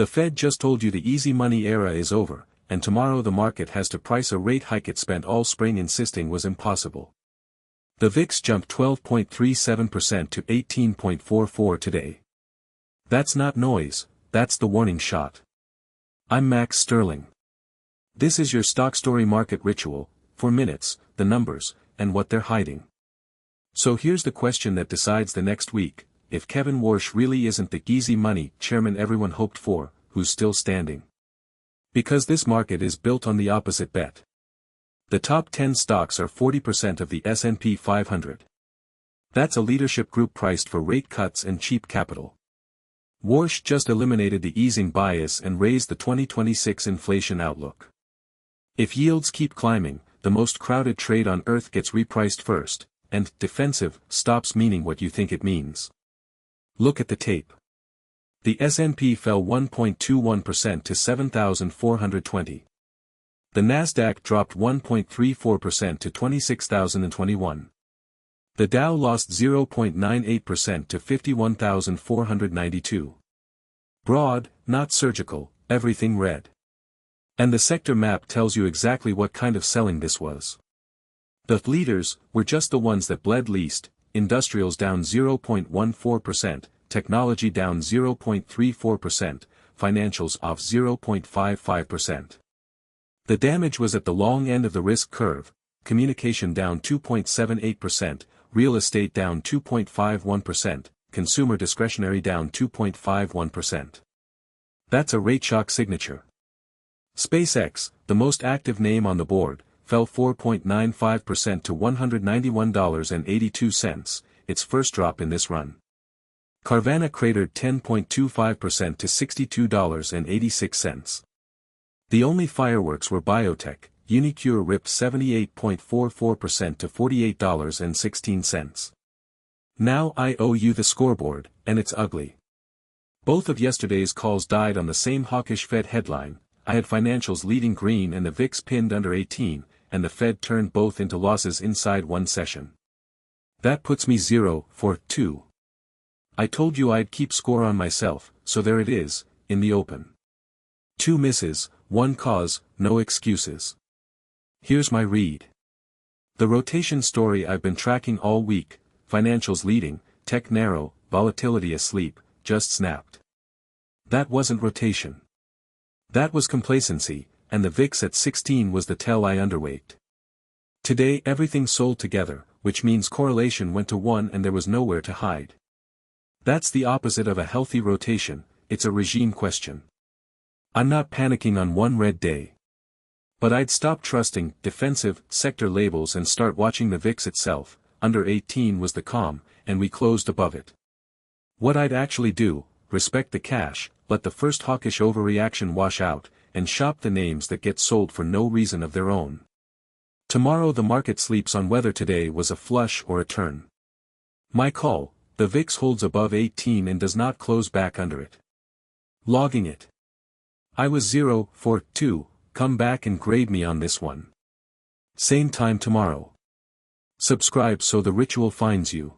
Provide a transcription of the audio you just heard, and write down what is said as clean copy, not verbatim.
The Fed just told you the easy money era is over, and tomorrow the market has to price a rate hike it spent all spring insisting was impossible. The VIX jumped 12.37% to 18.44 today. That's not noise, that's the warning shot. I'm Max Sterling. This is your StockStory market ritual, for minutes, the numbers, and what they're hiding. So here's the question that decides the next week: if Kevin Warsh really isn't the easy money chairman everyone hoped for, who's still standing? Because this market is built on the opposite bet. The top 10 stocks are 40% of the S&P 500. That's a leadership group priced for rate cuts and cheap capital. Warsh just eliminated the easing bias and raised the 2026 inflation outlook. If yields keep climbing, the most crowded trade on earth gets repriced first, and defensive stops meaning what you think it means. Look at the tape. The S&P fell 1.21% to 7,420. The Nasdaq dropped 1.34% to 26,021. The Dow lost 0.98% to 51,492. Broad, not surgical, everything red. And the sector map tells you exactly what kind of selling this was. The leaders were just the ones that bled least: industrials down 0.14%, technology down 0.34%, financials off 0.55%. The damage was at the long end of the risk curve: communication down 2.78%, real estate down 2.51%, consumer discretionary down 2.51%. That's a rate shock signature. SpaceX, the most active name on the board, fell 4.95% to $191.82, its first drop in this run. Carvana cratered 10.25% to $62.86. The only fireworks were biotech. Unicure ripped 78.44% to $48.16. Now I owe you the scoreboard, and it's ugly. Both of yesterday's calls died on the same hawkish Fed headline. I had financials leading green and the VIX pinned under 18, and the Fed turned both into losses inside one session. That puts me 0-for-2. I told you I'd keep score on myself, so there it is, in the open. 2 misses, 1 cause, no excuses. Here's my read. The rotation story I've been tracking all week: financials leading, tech narrow, volatility asleep, just snapped. That wasn't rotation. That was complacency, and the VIX at 16 was the tell I underweight. Today everything sold together, which means correlation went to 1 and there was nowhere to hide. That's the opposite of a healthy rotation, it's a regime question. I'm not panicking on one red day. But I'd stop trusting defensive sector labels and start watching the VIX itself. Under 18 was the calm, and we closed above it. What I'd actually do: respect the cash, let the first hawkish overreaction wash out, and shop the names that get sold for no reason of their own. Tomorrow the market sleeps on whether today was a flush or a turn. My call: the VIX holds above 18 and does not close back under it. Logging it. I was 0-for-2, come back and grade me on this one. Same time tomorrow. Subscribe so the ritual finds you.